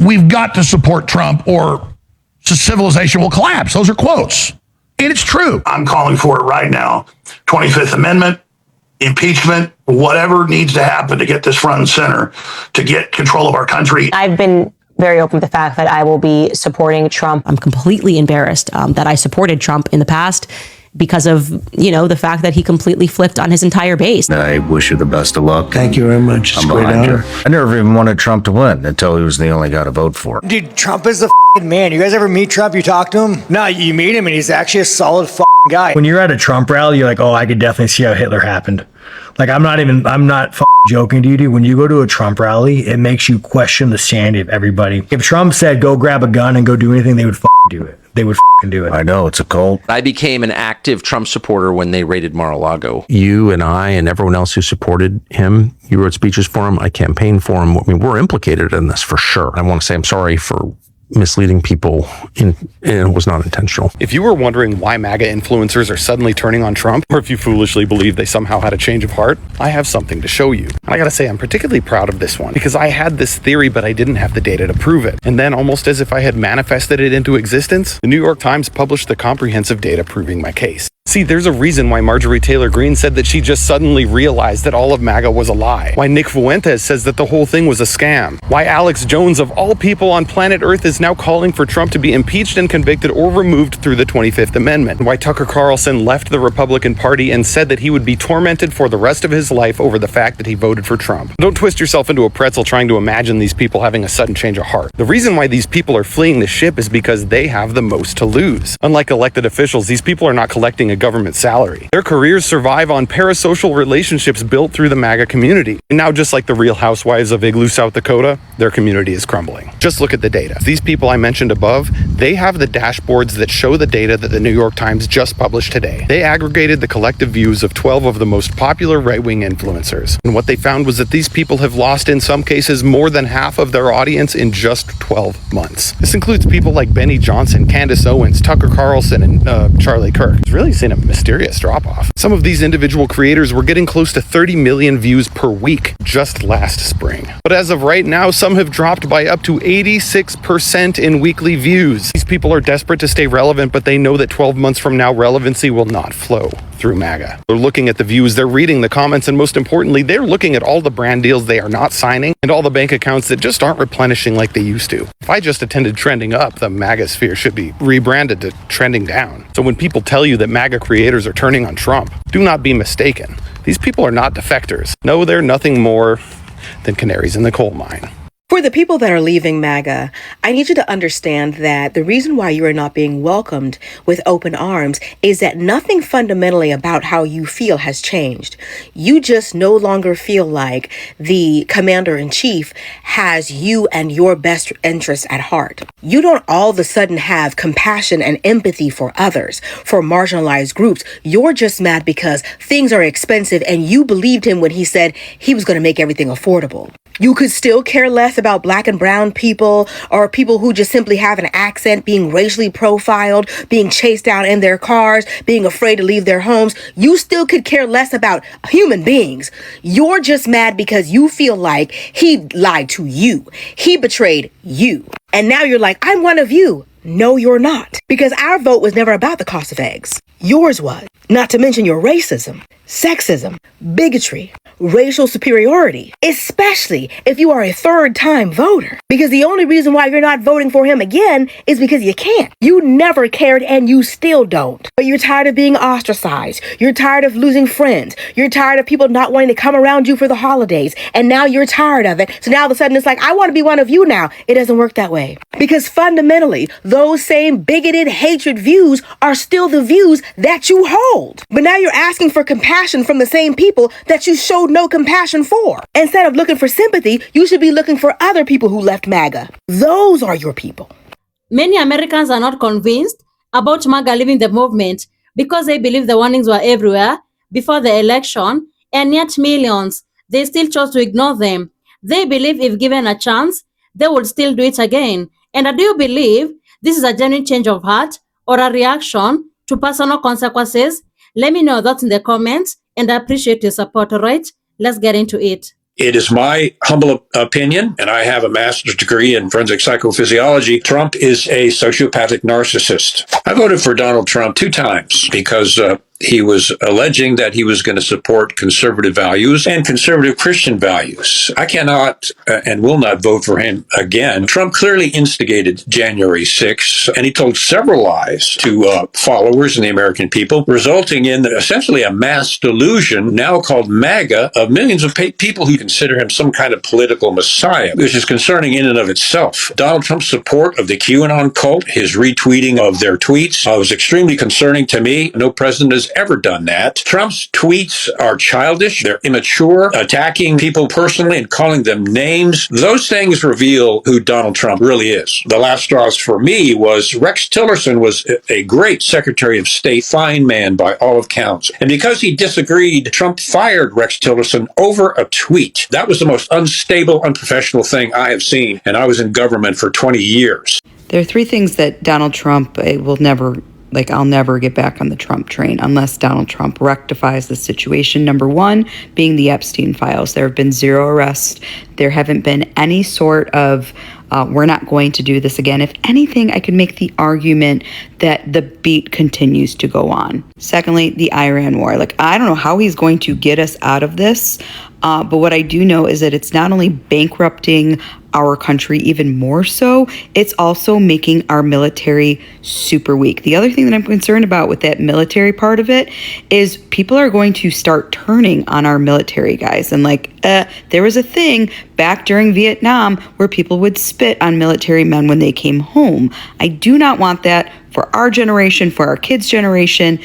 we've got to support Trump or civilization will collapse. Those are quotes. And it's true. I'm calling for it right now. 25th Amendment, impeachment, whatever needs to happen to get this front and center, to get control of our country. I've been very open with the fact that I will be supporting Trump. I'm completely embarrassed that I supported Trump in the past because of, the fact that he completely flipped on his entire base. I wish you the best of luck. Thank you very much. It's a great honor. I never even wanted Trump to win until he was the only guy to vote for. Dude, Trump is the man. You guys ever meet Trump? You talk to him? No, you meet him and he's actually a solid guy. When you're at a Trump rally, you're like, oh, I could definitely see how Hitler happened. Like, I'm not joking to you, dude. When you go to a Trump rally, it makes you question the sanity of everybody. If Trump said, go grab a gun and go do anything, they would do it. They would do it. I know, it's a cult. I became an active Trump supporter when they raided Mar-a-Lago. You and I and everyone else who supported him, you wrote speeches for him, I campaigned for him. I mean, we're implicated in this for sure. I want to say I'm sorry for misleading people, and it was not intentional. If you were wondering why MAGA influencers are suddenly turning on Trump, or if you foolishly believe they somehow had a change of heart, I have something to show you. And I gotta say, I'm particularly proud of this one, because I had this theory, but I didn't have the data to prove it. And then, almost as if I had manifested it into existence, the New York Times published the comprehensive data proving my case. See, there's a reason why Marjorie Taylor Greene said that she just suddenly realized that all of MAGA was a lie. Why Nick Fuentes says that the whole thing was a scam. Why Alex Jones, of all people on planet Earth, is now calling for Trump to be impeached and convicted or removed through the 25th Amendment. Why Tucker Carlson left the Republican Party and said that he would be tormented for the rest of his life over the fact that he voted for Trump. Don't twist yourself into a pretzel trying to imagine these people having a sudden change of heart. The reason why these people are fleeing the ship is because they have the most to lose. Unlike elected officials, these people are not collecting a government salary. Their careers survive on parasocial relationships built through the MAGA community. And now, just like the Real Housewives of Igloo, South Dakota, their community is crumbling. Just look at the data. These people I mentioned above, they have the dashboards that show the data that the New York Times just published today. They aggregated the collective views of 12 of the most popular right-wing influencers. And what they found was that these people have lost, in some cases, more than half of their audience in just 12 months. This includes people like Benny Johnson, Candace Owens, Tucker Carlson, and Charlie Kirk. It's really seen a mysterious drop-off. Some of these individual creators were getting close to 30 million views per week just last spring. But as of right now, some have dropped by up to 86% in weekly views. These people are desperate to stay relevant, but they know that 12 months from now, relevancy will not flow through MAGA. They're looking at the views, they're reading the comments, and most importantly, they're looking at all the brand deals they are not signing and all the bank accounts that just aren't replenishing like they used to. If I just attended Trending Up, the MAGA sphere should be rebranded to Trending Down. So when people tell you that MAGA creators are turning on Trump, do not be mistaken. These people are not defectors. No, they're nothing more than canaries in the coal mine. For the people that are leaving MAGA, I need you to understand that the reason why you are not being welcomed with open arms is that nothing fundamentally about how you feel has changed. You just no longer feel like the commander-in-chief has you and your best interests at heart. You don't all of a sudden have compassion and empathy for others, for marginalized groups. You're just mad because things are expensive and you believed him when he said he was going to make everything affordable. You could still care less about black and brown people or people who just simply have an accent, being racially profiled, being chased down in their cars, being afraid to leave their homes. You still could care less about human beings. You're just mad because you feel like he lied to you. He betrayed you. And now you're like, I'm one of you. No, you're not. Because our vote was never about the cost of eggs. Yours was. Not to mention your racism, sexism, bigotry, racial superiority, especially if you are a third-time voter. Because the only reason why you're not voting for him again is because you can't. You never cared and you still don't. But you're tired of being ostracized. You're tired of losing friends. You're tired of people not wanting to come around you for the holidays. And now you're tired of it. So now all of a sudden it's like, I want to be one of you now. It doesn't work that way. Because fundamentally, those same bigoted hatred views are still the views that you hold. But now you're asking for compassion from the same people that you showed no compassion for. Instead of looking for sympathy, you should be looking for other people who left MAGA. Those are your people. Many Americans are not convinced about MAGA leaving the movement because they believe the warnings were everywhere before the election, and yet millions, they still chose to ignore them. They believe if given a chance, they would still do it again. And do you believe this is a genuine change of heart or a reaction to personal consequences? Let me know that in the comments, and I appreciate your support, all right? Let's get into it. It is my humble opinion, and I have a master's degree in forensic psychophysiology. Trump is a sociopathic narcissist. I voted for Donald Trump 2 times because he was alleging that he was going to support conservative values and conservative Christian values. I cannot and will not vote for him again. Trump clearly instigated January 6th, and he told several lies to followers and the American people, resulting in essentially a mass delusion now called MAGA of millions of people who consider him some kind of political messiah, which is concerning in and of itself. Donald Trump's support of the QAnon cult, his retweeting of their tweets, was extremely concerning to me. No president has ever done that. Trump's tweets are childish, they're immature, attacking people personally and calling them names. Those things reveal who Donald Trump really is. The last straws for me was Rex Tillerson was a great Secretary of State, fine man by all accounts. And because he disagreed, Trump fired Rex Tillerson over a tweet. That was the most unstable, unprofessional thing I have seen, and I was in government for 20 years. There are 3 things that Donald Trump will never, I'll never get back on the Trump train unless Donald Trump rectifies the situation. Number 1 being the Epstein files. There have been 0 arrests. There haven't been any sort of we're not going to do this again. If anything, I could make the argument that the beat continues to go on. Secondly, the Iran war. I don't know how he's going to get us out of this, but what I do know is that it's not only bankrupting our country even more so, it's also making our military super weak. The other thing that I'm concerned about with that military part of it is people are going to start turning on our military guys. And there was a thing back during Vietnam where people would spit on military men when they came home. I do not want that for our generation, for our kids' generation,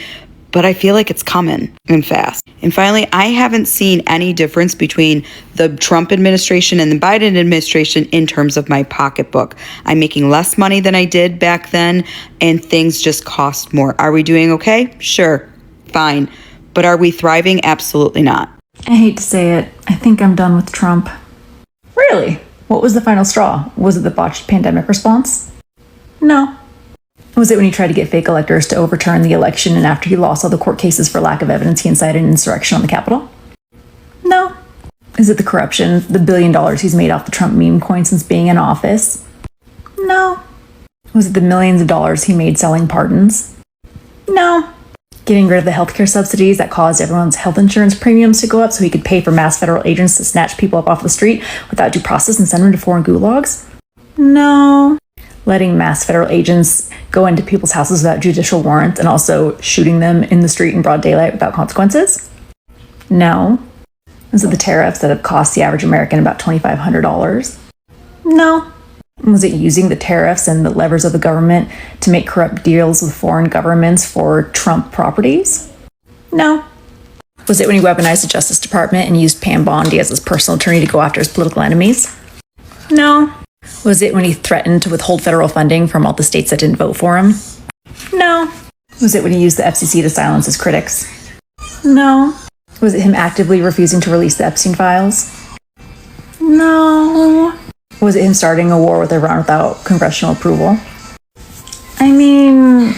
but I feel like it's coming and fast. And finally, I haven't seen any difference between the Trump administration and the Biden administration in terms of my pocketbook. I'm making less money than I did back then, and things just cost more. Are we doing okay? Sure, fine. But are we thriving? Absolutely not. I hate to say it, I think I'm done with Trump. Really? What was the final straw? Was it the botched pandemic response? No. Was it when he tried to get fake electors to overturn the election and after he lost all the court cases for lack of evidence he incited an insurrection on the Capitol? No. Is it the corruption, the $1 billion he's made off the Trump meme coin since being in office? No. Was it the millions of dollars he made selling pardons? No. Getting rid of the healthcare subsidies that caused everyone's health insurance premiums to go up so he could pay for mass federal agents to snatch people up off the street without due process and send them to foreign gulags? No. Letting mass federal agents go into people's houses without judicial warrants and also shooting them in the street in broad daylight without consequences? No. Was it the tariffs that have cost the average American about $2,500? No. Was it using the tariffs and the levers of the government to make corrupt deals with foreign governments for Trump properties? No. Was it when he weaponized the Justice Department and used Pam Bondi as his personal attorney to go after his political enemies? No. Was it when he threatened to withhold federal funding from all the states that didn't vote for him? No. Was it when he used the FCC to silence his critics? No. Was it him actively refusing to release the Epstein files? No. Was it him starting a war with Iran without congressional approval? I mean,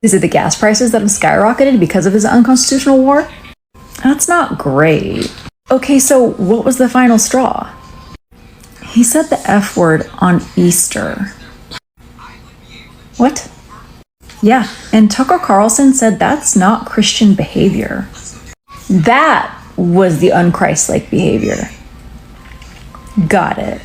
is it the gas prices that have skyrocketed because of his unconstitutional war? That's not great. Okay, so what was the final straw? He said the F word on Easter. What? Yeah, and Tucker Carlson said that's not Christian behavior. That was the unchristlike behavior. Got it.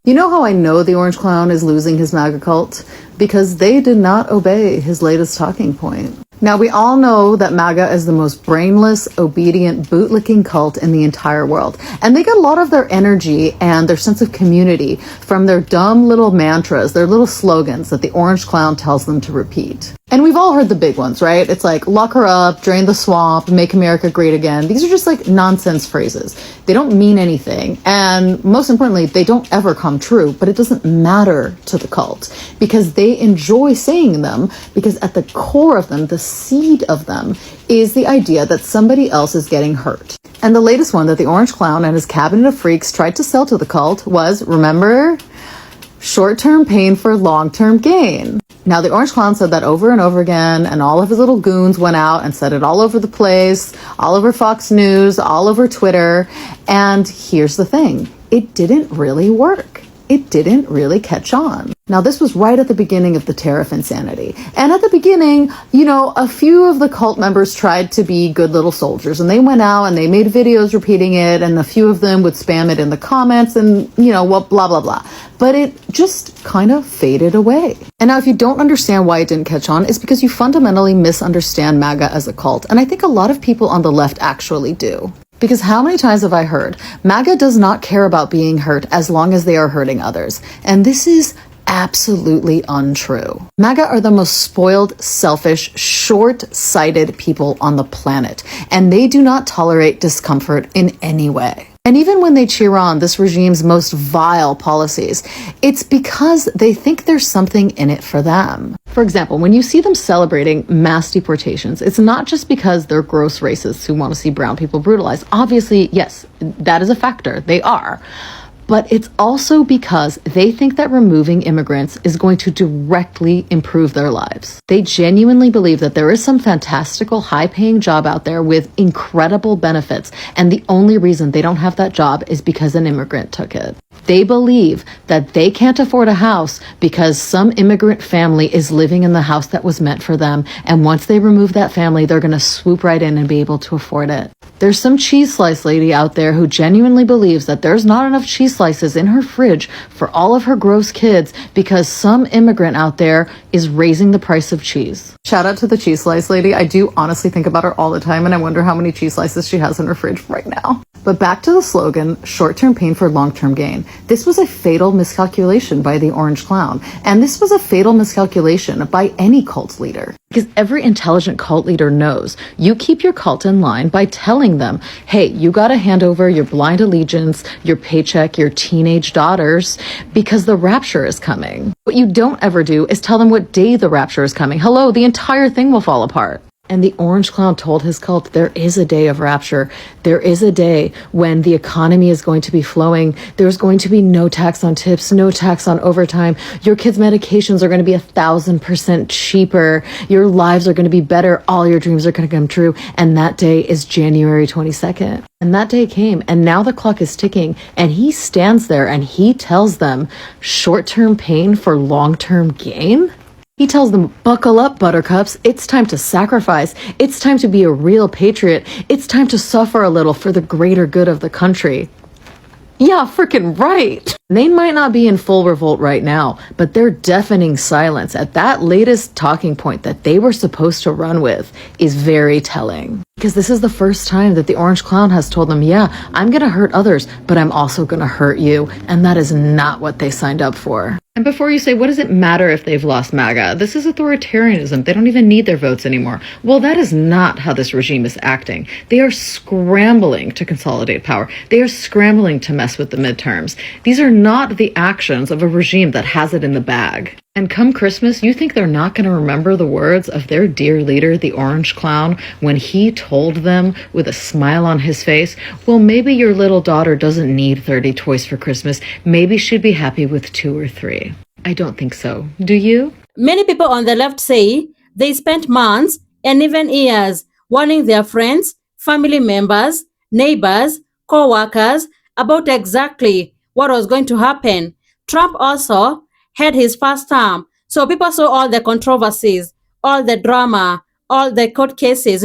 You know how I know the Orange Clown is losing his MAGA cult? Because they did not obey his latest talking point. Now, we all know that MAGA is the most brainless, obedient, bootlicking cult in the entire world. And they get a lot of their energy and their sense of community from their dumb little mantras, their little slogans that the Orange Clown tells them to repeat. And we've all heard the big ones, right? It's like, lock her up, drain the swamp, make America great again. These are just like nonsense phrases. They don't mean anything. And most importantly, they don't ever come true, but it doesn't matter to the cult because they enjoy saying them because at the core of them, the seed of them is the idea that somebody else is getting hurt. And the latest one that the Orange Clown and his cabinet of freaks tried to sell to the cult was, remember? Short-term pain for long-term gain. Now, the Orange Clown said that over and over again, and all of his little goons went out and said it all over the place, all over Fox News, all over Twitter. And here's the thing, it didn't really work. It didn't really catch on. Now, this was right at the beginning of the tariff insanity. And at the beginning, you know, a few of the cult members tried to be good little soldiers, and they went out and they made videos repeating it, and a few of them would spam it in the comments and, you know, what, blah, blah, blah. But it just kind of faded away. And now, if you don't understand why it didn't catch on, it's because you fundamentally misunderstand MAGA as a cult. And I think a lot of people on the left actually do. Because how many times have I heard, MAGA does not care about being hurt as long as they are hurting others. And this is absolutely untrue. MAGA are the most spoiled, selfish, short-sighted people on the planet. And they do not tolerate discomfort in any way. And even when they cheer on this regime's most vile policies, it's because they think there's something in it for them. For example, when you see them celebrating mass deportations, it's not just because they're gross racists who want to see brown people brutalized. Obviously, yes, that is a factor. They are. But it's also because they think that removing immigrants is going to directly improve their lives. They genuinely believe that there is some fantastical, high-paying job out there with incredible benefits, and the only reason they don't have that job is because an immigrant took it. They believe that they can't afford a house because some immigrant family is living in the house that was meant for them, and once they remove that family, they're going to swoop right in and be able to afford it. There's some cheese slice lady out there who genuinely believes that there's not enough cheese slices in her fridge for all of her gross kids because some immigrant out there is raising the price of cheese. Shout out to the cheese slice lady. I do honestly think about her all the time, and I wonder how many cheese slices she has in her fridge right now. But back to the slogan, short-term pain for long-term gain. This was a fatal miscalculation by the Orange Clown. And this was a fatal miscalculation by any cult leader. Because every intelligent cult leader knows you keep your cult in line by telling them, hey, you got to hand over your blind allegiance, your paycheck, your teenage daughters, because the rapture is coming. What you don't ever do is tell them what day the rapture is coming. Hello, the entire thing will fall apart. And the Orange Clown told his cult, there is a day of rapture. There is a day when the economy is going to be flowing. There's going to be no tax on tips, no tax on overtime. Your kids' medications are going to be 1,000% cheaper. Your lives are going to be better. All your dreams are going to come true. And that day is January 22nd. And that day came, and now the clock is ticking, and he stands there and he tells them, short-term pain for long-term gain? He tells them, buckle up, buttercups. It's time to sacrifice. It's time to be a real patriot. It's time to suffer a little for the greater good of the country. Yeah, freaking right. They might not be in full revolt right now, but their deafening silence at that latest talking point that they were supposed to run with is very telling. Because this is the first time that the Orange Clown has told them, yeah, I'm going to hurt others, but I'm also going to hurt you. And that is not what they signed up for. And before you say, what does it matter if they've lost MAGA? This is authoritarianism. They don't even need their votes anymore. Well, that is not how this regime is acting. They are scrambling to consolidate power. They are scrambling to mess with the midterms. These are not the actions of a regime that has it in the bag. And come Christmas, you think they're not going to remember the words of their dear leader, the Orange Clown, when he told them with a smile on his face, well, maybe your little daughter doesn't need 30 toys for Christmas. Maybe she'd be happy with 2 or 3. I don't think so. Do you? Many people on the left say they spent months and even years warning their friends, family members, neighbors, co-workers about exactly what was going to happen. Trump also had his first term. So people saw all the controversies, all the drama, all the court cases,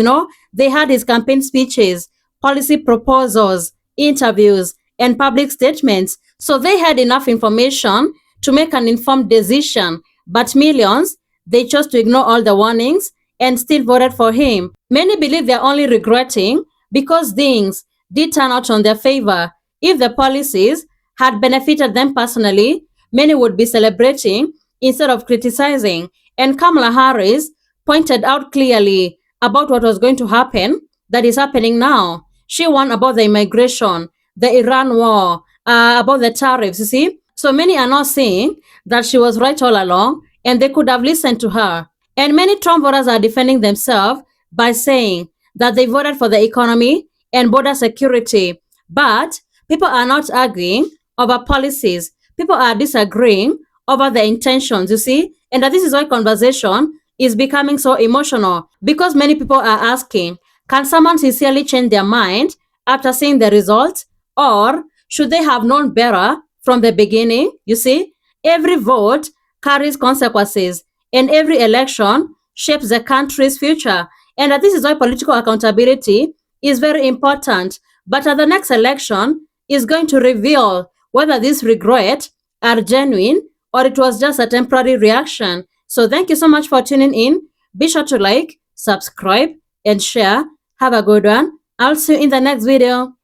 They had his campaign speeches, policy proposals, interviews, and public statements. So they had enough information to make an informed decision. But millions, they chose to ignore all the warnings and still voted for him. Many believe they're only regretting because things did turn out on their favor. If the policies had benefited them personally, many would be celebrating instead of criticizing. And Kamala Harris pointed out clearly about what was going to happen that is happening now. She warned about the immigration, the Iran war, about the tariffs, you see. So many are not saying that she was right all along and they could have listened to her. And many Trump voters are defending themselves by saying that they voted for the economy and border security. But people are not arguing over policies. People are disagreeing over the intentions, you see? And this is why conversation is becoming so emotional, because many people are asking, can someone sincerely change their mind after seeing the results, or should they have known better from the beginning? You see, every vote carries consequences, and every election shapes the country's future. And this is why political accountability is very important. But the next election is going to reveal whether these regrets are genuine or it was just a temporary reaction. So thank you so much for tuning in. Be sure to like, subscribe, and share. Have a good one. I'll see you in the next video.